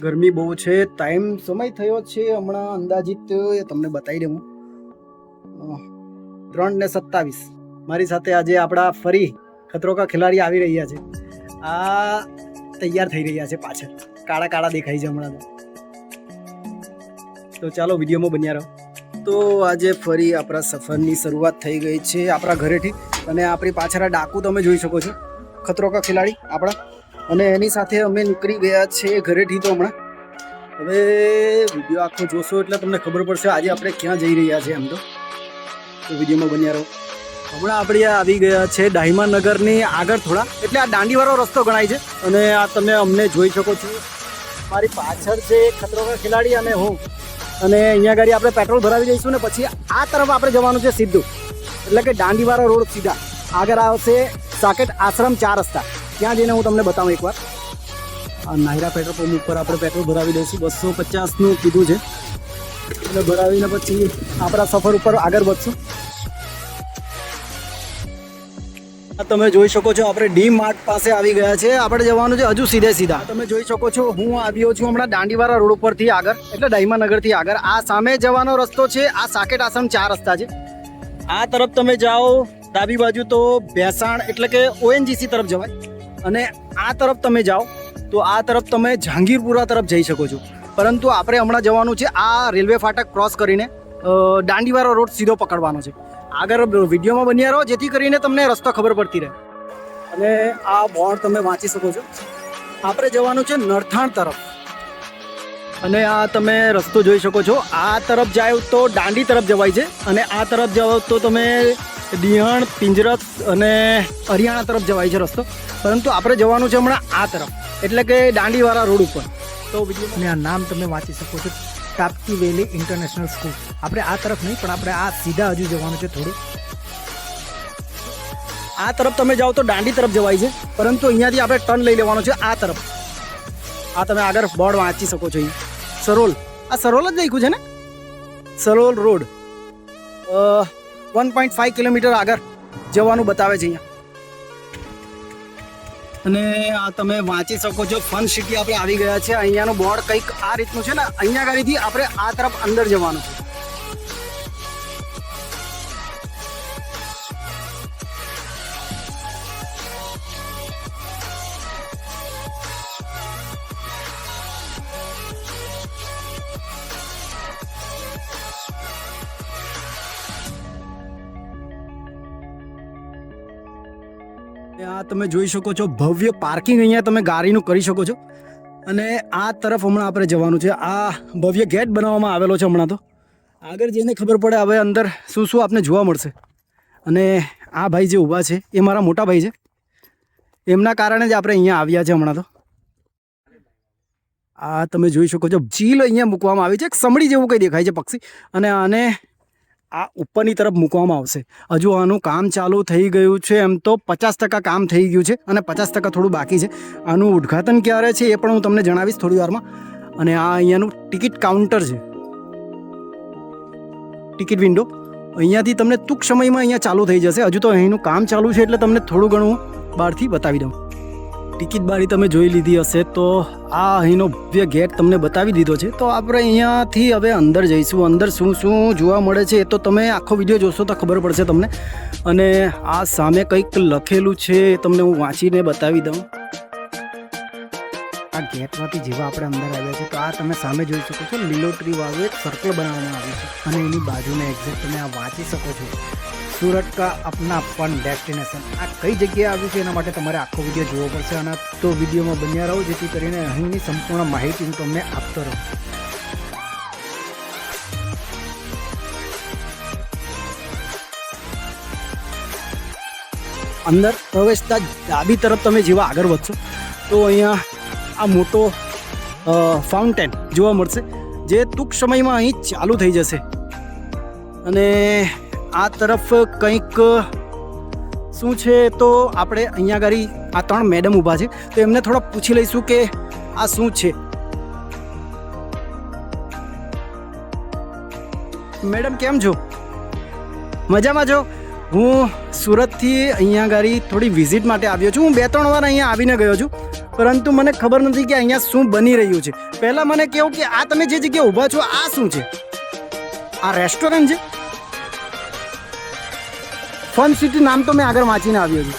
ગરમી બહુ છે. ટાઈમ સમય થયો છે હમણાં અંદાજિત તમને બતાવી દઉં 3:27. મારી સાથે આજે આપણા ફરી ખતરો કા ખિલાડી આવી રહ્યા છે. આ તૈયાર થઈ રહ્યા છે, પાછળ કાળા કાળા દેખાય છે હમણાં. તો ચાલો વિડીયોમાં બન્યા રહો. તો આજે ફરી આપણા સફરની શરૂઆત થઈ ગઈ છે આપણા ઘરેથી, અને આપણી પાછળ આ ડાકુ તમે જોઈ શકો છો, ખતરો કા ખિલાડી આપણા, અને એની સાથે અમે નીકળી ગયા છે ઘરેથી. તો હમણાં હવે વિડીયો આખો જોશો એટલે તમને ખબર પડશે આજે આપણે ક્યાં જઈ રહ્યા છીએ. એમ તો વિડીયોમાં બન્યા રહો. હમણાં આપણે આવી ગયા છે ડાયમંડનગરની આગળ થોડા, એટલે આ દાંડીવાળો રસ્તો ગણાય છે. અને આ તમે અમને જોઈ શકો છો, મારી પાછળ છે ખતરો કા ખિલાડી અને હું. અને અહીંયા ગાડી આપણે પેટ્રોલ ભરાવી દઈશું ને પછી આ તરફ આપણે જવાનું છે સીધું, એટલે કે દાંડીવાળો રોડ સીધા આગળ આવશે સાકેત આશ્રમ 4 રસ્તા. ત્યાં જઈને હું તમને બતાવું એકવાર. આ નાયરા પેટ્રોલ પંપ ઉપર આપણે પેટ્રોલ ભરાવી દઈશું. 250નું કીધું છે, એટલે ભરાવીને પછી આપણા સફર ઉપર આગળ વધશું. તમે જોઈ શકો છો આપણે ડી માર્ટ પાસે આવી ગયા છે. આપણે જવાનું છે હજુ સીધા. તમે જોઈ શકો છો હું આવ્યો છું હમણાં દાંડીવાળા રોડ ઉપરથી આગળ, એટલે ડાયમંડનગરથી આગળ. આ સામે જવાનો રસ્તો છે, આ સાકેત આશ્રમ 4 રસ્તા છે. આ તરફ તમે જાઓ ડાબી બાજુ તો ભેસાણ એટલે કે ONGC તરફ જવાય, અને આ તરફ તમે જાઓ તો આ તરફ તમે જહાંગીરપુરા તરફ જઈ શકો છો. પરંતુ આપણે હમણાં જવાનું છે આ રેલવે ફાટક ક્રોસ કરીને દાંડીવાળો રોડ સીધો પકડવાનો છે. આગળ વિડીયોમાં બન્યા રહો જેથી કરીને તમને રસ્તો ખબર પડતી રહે. અને આ બોર્ડ તમે વાંચી શકો છો. આપણે જવાનું છે નરથાણ તરફ, અને આ તમે રસ્તો જોઈ શકો છો. આ તરફ જાઓ તો દાંડી તરફ જવાય છે, અને આ તરફ જાઓ તો તમે દિહણ, પિંજરત અને હરિયાણા તરફ જવાય છે રસ્તો. પરંતુ આપણે જવાનું છે હમણાં આ તરફ, એટલે કે દાંડીવાળા રોડ ઉપર. તો અને આ નામ તમે વાંચી શકો છો, ટાપકી વેલી ઇન્ટરનેશનલ સ્કૂલ. આપણે આ તરફ નહીં, પણ આપણે આ સીધા હજુ જવાનું છે થોડું. આ તરફ તમે જાઓ તો દાંડી તરફ જવાય છે, પરંતુ અહીંયાથી આપણે ટર્ન લઈ લેવાનો છે આ તરફ. આ તમે આગળ બોર્ડ વાંચી શકો છો. સરોલ, આ સરોલ જ લખ્યું છે ને, સરોલ રોડ. 1.5 કિલોમીટર આગળ જવાનું બતાવે છે અહીંયા. અને આ તમે વાંચી શકો છો ફન સિટી આપણે આવી ગયા છે. અહીંયાનું બોર્ડ કંઈક આ રીતનું છે ને, અહીંયા ગાડીથી આપણે આ તરફ અંદર જવાનું છે. આ તમે જોઈ શકો છો ભવ્ય પાર્કિંગ, અહીંયા તમે ગાડીનું કરી શકો છો. અને આ તરફ હમણાં આપણે જવાનું છે. આ ભવ્ય ગેટ બનાવવામાં આવેલો છે હમણાં. તો આગળ જઈને ખબર પડે હવે અંદર શું શું આપને જોવા મળશે. અને આ ભાઈ જે ઊભા છે એ મારા મોટા ભાઈ છે, એમના કારણે જ આપણે અહીંયા આવ્યા છે હમણાં. તો આ તમે જોઈ શકો છો ચીલ અહીંયા મૂકવામાં આવી છે, એક સમડી જેવું કંઈ દેખાય છે પક્ષી. અને આને આ ઉપરની તરફ મૂકવામાં આવશે. હજુ આનું કામ ચાલુ થઈ ગયું છે. એમ તો 50% કામ થઈ ગયું છે અને 50% થોડું બાકી છે. આનું ઉદ્ઘાટન ક્યારે છે એ પણ હું તમને જણાવીશ થોડી વારમાં. અને આ અહીંયાનું ટિકિટ કાઉન્ટર છે, ટિકિટ વિન્ડો. અહીંયાથી તમને ટૂંક સમયમાં અહીંયા ચાલુ થઈ જશે. હજુ તો અહીંનું કામ ચાલુ છે, એટલે તમને થોડું ઘણું બહારથી બતાવી દઉં. ટિકિટ બારી તમે જોઈ લીધી હશે, તો આ અહીંનો ભવ્ય ગેટ તમને બતાવી દીધો છે. તો આપણે અહીંયાથી હવે અંદર જઈશું. અંદર શું શું જોવા મળે છે એ તો તમે આખો વિડીયો જોશો તો ખબર પડશે તમને. અને આ સામે કંઈક લખેલું છે, તમને હું વાંચીને બતાવી દઉં. આ ગેટમાંથી જેવા આપણે અંદર આવ્યા છે, તો આ તમે સામે જોઈ શકો છો લીલોતરી વાળું એક સર્કલ બનાવવામાં આવ્યું છે, અને એની બાજુમાં એક્ઝેક્ટ તમે આ વાંચી શકો છો સુરત કા અપના ફન ડેસ્ટિનેશન. આ કઈ જગ્યાએ આવ્યું છે એના માટે તમારે આખો વિડીયો જોવો પડશે. અને તો વિડીયોમાં બન્યા રહો જેથી કરીને અહીંની સંપૂર્ણ માહિતી હું તમને આપતો રહું. અંદર પ્રવેશતા ડાબી તરફ તમે જેવા આગળ વધશો તો અહીંયા આ મોટો ફાઉન્ટેન જોવા મળશે, જે ટૂંક સમયમાં અહીં ચાલુ થઈ જશે. અને આ તરફ કંઈક શું છે તો આપણે અહીંયા આગળ આ 3 મેડમ ઊભા છે, તો એમને થોડા પૂછી લઈશું કે આ શું છે. મેડમ કેમ છો? મજામાં છો? હું સુરતથી અહીંયા ગાડી થોડી વિઝિટ માટે આવ્યો છું. હું 2-3 વાર અહીંયા આવીને ગયો છું, પરંતુ મને ખબર નથી કે અહીંયા શું બની રહ્યું છે. પહેલા મને કહો કે આ તમે જે જગ્યાએ ઊભા છો આ શું છે? આ રેસ્ટોરન્ટ છે? ફન સિટી નામ તો મેં આગળ વાંચીને આવ્યો છું.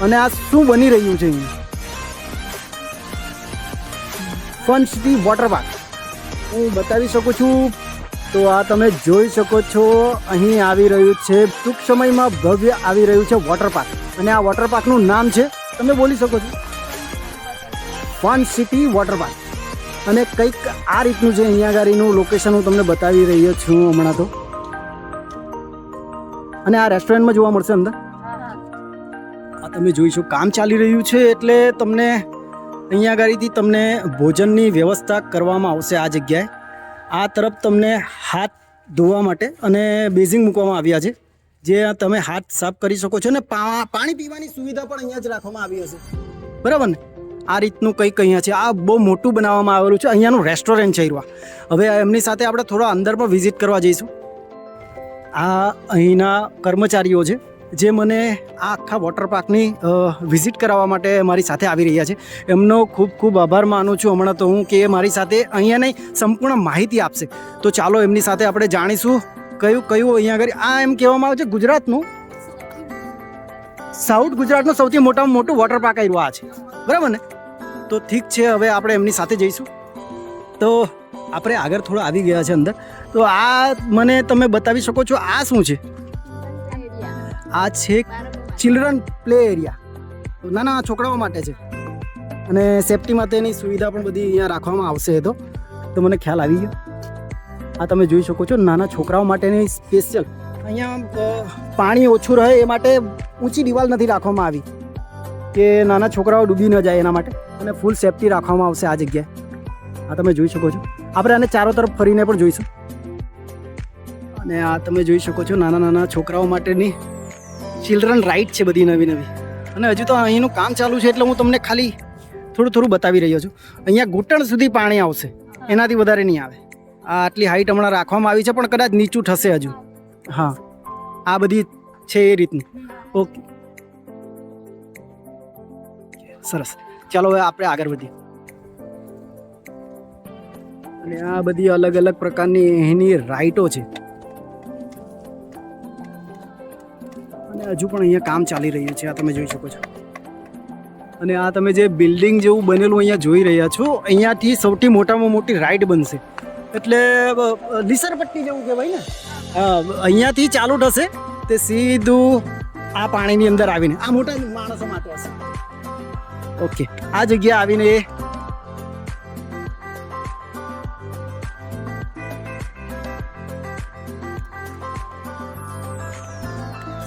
અને આ શું બની રહ્યું છે અહીંયા? ફન સિટી વોટર પાર્ક હું બતાવી શકું છું. તો આ તમે જોઈ શકો છો અહીં આવી રહ્યું છે ટૂંક સમયમાં ભવ્ય આવી રહ્યું છે વોટર પાર્ક. અને આ વોટર પાર્કનું નામ છે, તમે બોલી શકો છો, ફન સિટી વોટર પાર્ક. અને કંઈક આ રીતનું છે અહીંયા ગાડીનું લોકેશન હું તમને બતાવી રહ્યો છું હમણાં તો. અને આ રેસ્ટોરન્ટમાં જોવા મળશે અંદર. આ તમે જોઈશો કામ ચાલી રહ્યું છે એટલે તમને અહીંયા ગાડીથી તમને ભોજનની વ્યવસ્થા કરવામાં આવશે. આ જગ્યાએ આ તરફ તમને હાથ ધોવા માટે અને બેઝિંગ મૂકવામાં આવ્યા છે, જે તમે હાથ સાફ કરી શકો છો. અને પાણી પીવાની સુવિધા પણ અહીંયા જ રાખવામાં આવી હશે, બરાબર ને? આ રીતનું કંઈક અહીંયા છે. આ બહુ મોટું બનાવવામાં આવેલું છે. અહીંયાનું રેસ્ટોરન્ટ છે. હવે એમની સાથે આપણે થોડા અંદર પણ વિઝિટ કરવા જઈશું. આ અહીંના કર્મચારીઓ છે જે મને આ આખા વોટર પાર્કની વિઝિટ કરાવવા માટે મારી સાથે આવી રહ્યા છે. એમનો ખૂબ ખૂબ આભાર માનું છું હમણાં તો હું કે એ મારી સાથે અહીંયાની સંપૂર્ણ માહિતી આપશે. તો ચાલો એમની સાથે આપણે જાણીશું કયું કયું અહીંયા આગળ. આ એમ કહેવામાં આવે છે ગુજરાતનું, સાઉથ ગુજરાતનું સૌથી મોટામાં મોટું વોટર પાર્ક આવ્યું આ છે, બરાબર ને? તો ઠીક છે, હવે આપણે એમની સાથે જઈશું. તો આપણે આગળ થોડા આવી ગયા છે અંદર. તો આ મને તમે બતાવી શકો છો આ શું છે? આ છે ચિલ્ડ્રન પ્લે એરિયા, નાના છોકરાઓ માટે છે. અને સેફટી માટેની સુવિધા પણ બધી અહીંયા રાખવામાં આવશે. તો મને ખ્યાલ આવી ગયો. આ તમે જોઈ શકો છો નાના છોકરાઓ માટેની સ્પેશિયલ અહીંયા પાણી ઓછું રહે એ માટે ઊંચી દિવાલ નથી રાખવામાં આવી કે નાના છોકરાઓ ડૂબી ન જાય એના માટે. અને ફૂલ સેફટી રાખવામાં આવશે આ જગ્યાએ. આ તમે જોઈ શકો છો. આપણે આને ચારો તરફ ફરીને પણ જોઈશું. અને આ તમે જોઈ શકો છો નાના નાના છોકરાઓ માટેની ચિલ્ડ્રન રાઇડ છે બધી નવી નવી. અને હજુ તો અહીંનું કામ ચાલુ છે એટલે હું તમને ખાલી થોડું થોડું બતાવી રહ્યો છું. અહીંયા ઘૂંટણ સુધી પાણી આવશે, એનાથી વધારે નહીં આવે. આ આટલી હાઈટ હમણાં રાખવામાં આવી છે પણ કદાચ નીચું થશે હજુ. હા, આ બધી છે એ રીતનું. ઓકે, સરસ. ચાલો હવે આપણે આગળ વધીએ. અને આ બધી અલગ અલગ પ્રકારની એની રાઇટો છે. અને હજુ પણ અહીંયા કામ ચાલી રહ્યું છે. આ તમે જોઈ શકો છો. અને આ તમે જે બિલ્ડિંગ જેવું બનેલું અહીંયા જોઈ રહ્યા છો, અહીંયાથી સૌથી મોટામાં મોટી રાઇડ બનશે. એટલે લીસરપટ્ટી જેવું કહેવાય ને. અહીંયાથી ચાલુ થશે તે સીધું આ પાણીની અંદર આવીને આ મોટા માણસો માટે હશે. ઓકે, આ જગ્યા આવીને એ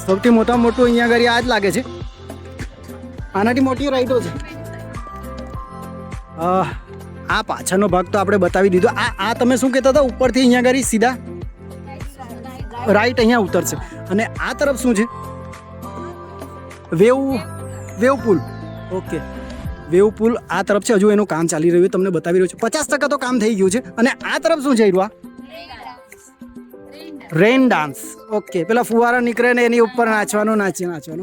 સૌથી મોટામાં મોટું અહીંયા આગળ આ જ લાગે છે. આનાથી મોટી રાઈટો છે. આ પાછળનો ભાગ તો આપણે બતાવી દીધો. આ તમે શું કહેતા હતા? ઉપરથી અહીંયા આગળ સીધા રાઈટ અહીંયા ઉતરશે. અને આ તરફ શું છે? વેવ પુલ. ઓકે, વેવ પુલ આ તરફ છે. હજુ એનું કામ ચાલી રહ્યું છે, તમને બતાવી રહ્યું છું. 50% તો કામ થઈ ગયું છે. અને આ તરફ શું છે? Rain dance. ઓકે, પેલા ફુવારા નીકળે ને એની ઉપર નાચવાનું.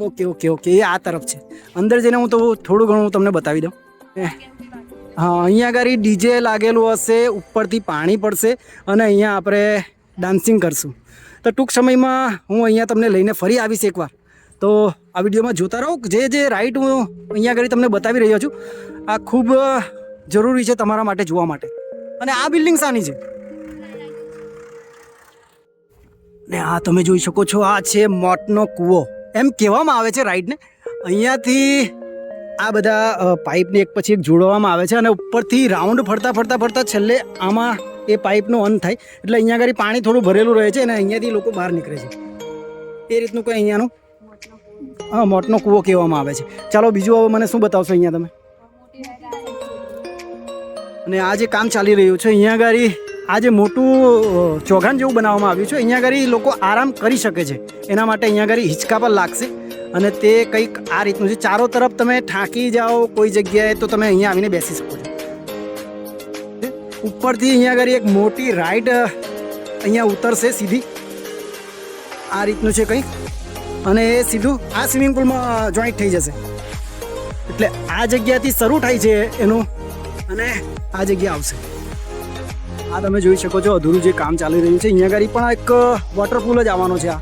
ઓકે ઓકે ઓકે, એ આ તરફ છે. અંદર જઈને હું તો થોડું ઘણું હું તમને બતાવી દઉં. હા, અહીંયા આગળ ડીજે લાગેલું હશે, ઉપરથી પાણી પડશે અને અહીંયા આપણે ડાન્સિંગ કરશું. તો ટૂંક સમયમાં હું અહીંયા તમને લઈને ફરી આવીશ એકવાર. તો આ વિડીયોમાં જોતા રહો. જે રાઈડ હું અહીંયા આગળ તમને બતાવી રહ્યો છું, આ ખૂબ જરૂરી છે તમારા માટે જોવા માટે. અને આ બિલ્ડિંગ શાની છે? ને આ તમે જોઈ શકો છો, આ છે મોતનો કૂવો એમ કહેવામાં આવે છે રાઈડને. અહીંયાથી આ બધા પાઇપને એક પછી એક જોડવામાં આવે છે અને ઉપરથી રાઉન્ડ ફરતા છેલ્લે આમાં એ પાઇપનો અંત થાય. એટલે અહીંયા આગળ પાણી થોડું ભરેલું રહે છે અને અહીંયાથી લોકો બહાર નીકળે છે. એ રીતનું કંઈ અહીંયાનું મોતનો કૂવો કહેવામાં આવે છે. ચાલો બીજું હવે મને શું બતાવશો અહીંયા તમે? અને આ જે કામ ચાલી રહ્યું છે અહીંયા આગળ, આ જે મોટું ચોગાન જેવું બનાવવામાં આવ્યું છે, અહીંયા આગળ લોકો આરામ કરી શકે છે. એના માટે અહીંયા આગળ હિંચકા પર લાગશે અને તે કંઈક આ રીતનું છે. ચારો તરફ તમે થાકી જાઓ કોઈ જગ્યાએ તો તમે અહીંયા આવીને બેસી શકો છો. ઉપરથી અહીંયા આગળ એક મોટી રાઈડ અહીંયા ઉતરશે સીધી. આ રીતનું છે કંઈક. અને એ સીધું આ સ્વિમિંગ પુલમાં જોઈન્ટ થઈ જશે. એટલે આ જગ્યાથી શરૂ થાય છે એનું અને આ જગ્યા આવશે. આ તમે જોઈ શકો છો અધૂરું જે કામ ચાલી રહ્યું છે. અહીંયા આગળ પણ એક વોટરપૂલ જ આવવાનો છે.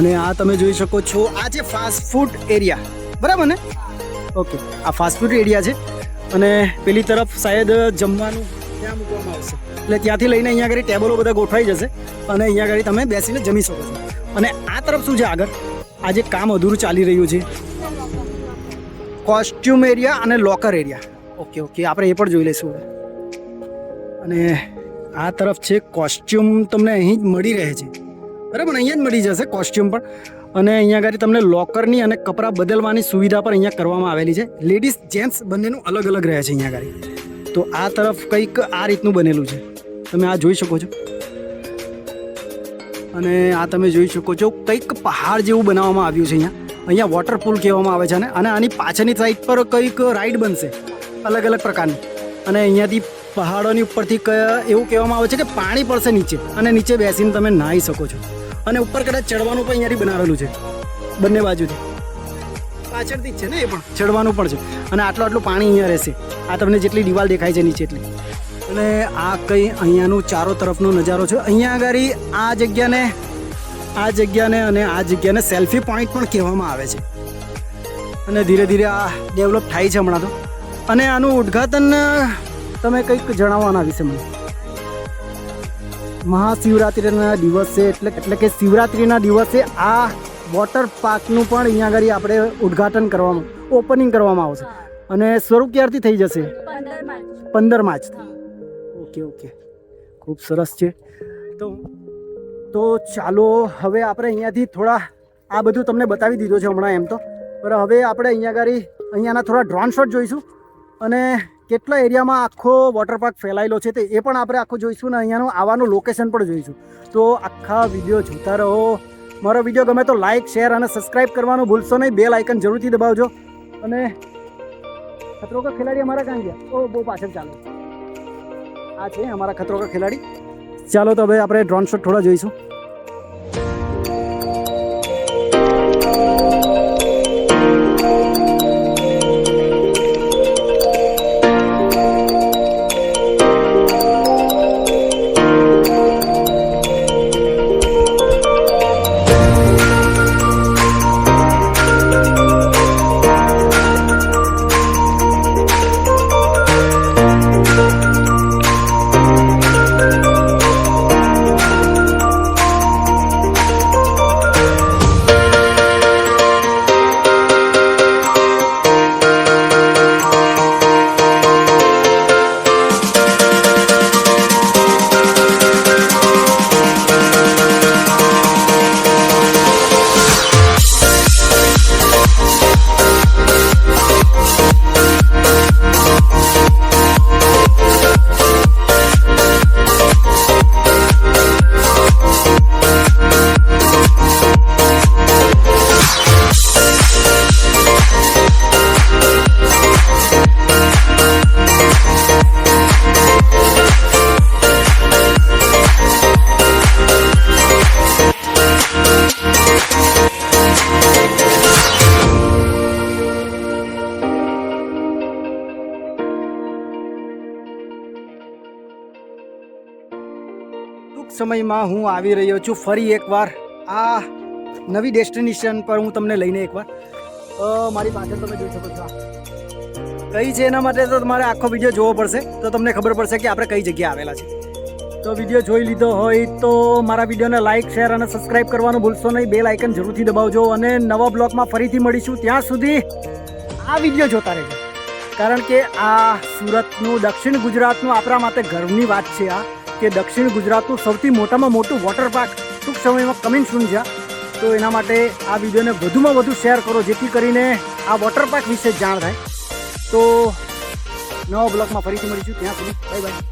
અને આ તમે જોઈ શકો છો આ છે ફાસ્ટ ફૂડ એરિયા, બરાબર ને? ઓકે, આ ફાસ્ટ ફૂડ એરિયા છે અને પેલી તરફ શાયદ જમવાનું ત્યાં મૂકવામાં આવશે. એટલે ત્યાંથી લઈને અહીંયા આગળ ટેબલો બધા ગોઠવાઈ જશે અને અહીંયા આગળ તમે બેસીને જમી શકો છો. અને આ તરફ શું છે આગળ, આ જે કામ અધૂરું ચાલી રહ્યું છે, કોસ્ટ્યુમ એરિયા અને લોકર એરિયા. ઓકે ઓકે, આપણે એ પણ જોઈ લઈશું. અને આ તરફ છે કોસ્ટ્યુમ, તમને અહીં જ મળી રહે છે, બરાબર? અહીંયા જ મળી જશે કોસ્ટ્યુમ પણ. અને અહીંયા આગળ તમને લોકરની અને કપડાં બદલવાની સુવિધા પણ અહીંયા કરવામાં આવેલી છે. લેડીઝ જેન્ટ્સ બંનેનું અલગ અલગ રહે છે અહીંયા આગળ. તો આ તરફ કંઈક આ રીતનું બનેલું છે, તમે આ જોઈ શકો છો. અને આ તમે જોઈ શકો છો કંઈક પહાડ જેવું બનાવવામાં આવ્યું છે અહીંયા વોટરપૂલ કહેવામાં આવે છે. અને આની પાછળની સાઈડ પર કંઈક રાઈડ બનશે અલગ અલગ પ્રકારની. અને અહીંયાથી પહાડોની ઉપરથી એવું કહેવામાં આવે છે કે પાણી પડશે નીચે અને નીચે બેસીને તમે નાહી શકો છો. અને ઉપર કદાચ ચડવાનું પણ અહીંયાથી બનાવેલું છે બંને બાજુથી, પાછળથી જ છે ને એ પણ ચડવાનું પણ છે. અને આટલું પાણી અહીંયા રહેશે. આ તમને જેટલી દિવાલ દેખાય છે નીચે એટલી. અને આ કંઈ અહીંયાનું ચારો તરફનો નજારો છે. અહીંયા આગળ આ જગ્યાને અને આ જગ્યાને સેલ્ફી પોઈન્ટ પણ કહેવામાં આવે છે. અને ધીરે ધીરે આ ડેવલપ થાય છે હમણાં તો. અને આનું ઉદ્ઘાટન તમે કંઈક જણાવવાના વિશે મને. મહાશિવરાત્રિના દિવસે એટલે કે શિવરાત્રિના દિવસે આ વોટર પાર્કનું પણ અહીંયા આગળ આપણે ઉદ્ઘાટન ઓપનિંગ કરવામાં આવશે. અને શરૂ ક્યારથી થઈ જશે? 15 માર્ચથી. ઓકે ઓકે, ખૂબ સરસ છે. તો ચાલો હવે આપણે અહીંયાથી થોડા આ બધું તમને બતાવી દીધું છે હમણાં એમ તો, પણ હવે આપણે અહીંયાના થોડા ડ્રોન શોટ જોઈશું. અને કેટલા એરિયામાં આખો વોટર પાર્ક ફેલાયેલો છે તે એ પણ આપણે આખું જોઈશું. ને અહીંયાનું આવવાનું લોકેશન પણ જોઈશું. તો આખા વિડીયો જોતા રહો. મારો વિડીયો ગમે તો લાઇક, શેર અને સબસ્ક્રાઈબ કરવાનું ભૂલશો નહીં. બેલ આઇકન જરૂરથી દબાવજો. અને ખતરો કા ખેલાડી અમારા ક્યાં ગયા? ઓ બહુ પાછળ. ચાલો, આ છે અમારા ખતરો કા ખેલાડી. ચાલો તો હવે આપણે ડ્રોન શોટ થોડા જોઈશું. સમયમાં હું આવી રહ્યો છું ફરી એકવાર આ નવી ડેસ્ટિનેશન પર. હું તમને લઈને એકવાર મારી પાછળ તમે જોઈ શકો છો કઈ છે. એના માટે તો તમારે આખો વિડીયો જોવો પડશે તો તમને ખબર પડશે કે આપણે કઈ જગ્યાએ આવેલા છે. તો વિડીયો જોઈ લીધો હોય તો મારા વિડીયોને લાઇક, શેર અને સબસ્ક્રાઈબ કરવાનું ભૂલશો નહીં. બેલ આઇકન જરૂરથી દબાવજો. અને નવા બ્લોગમાં ફરીથી મળીશું. ત્યાં સુધી આ વિડીયો જોતા રહેજો, કારણ કે આ સુરતનું, દક્ષિણ ગુજરાતનું આપણા માટે ગર્વની વાત છે આ, કે દક્ષિણ ગુજરાતનું સૌથી મોટામાં મોટું વોટર પાર્ક ટૂંક સમયમાં કમિંગ સૂન છે. તો એના માટે આ વિડીયોને વધુમાં વધુ શેર કરો, જેથી કરીને આ વોટર પાર્ક વિશે જાણ થાય. તો નવા બ્લોગમાં ફરીથી મળીશું. ત્યાં સુધી બાય બાય.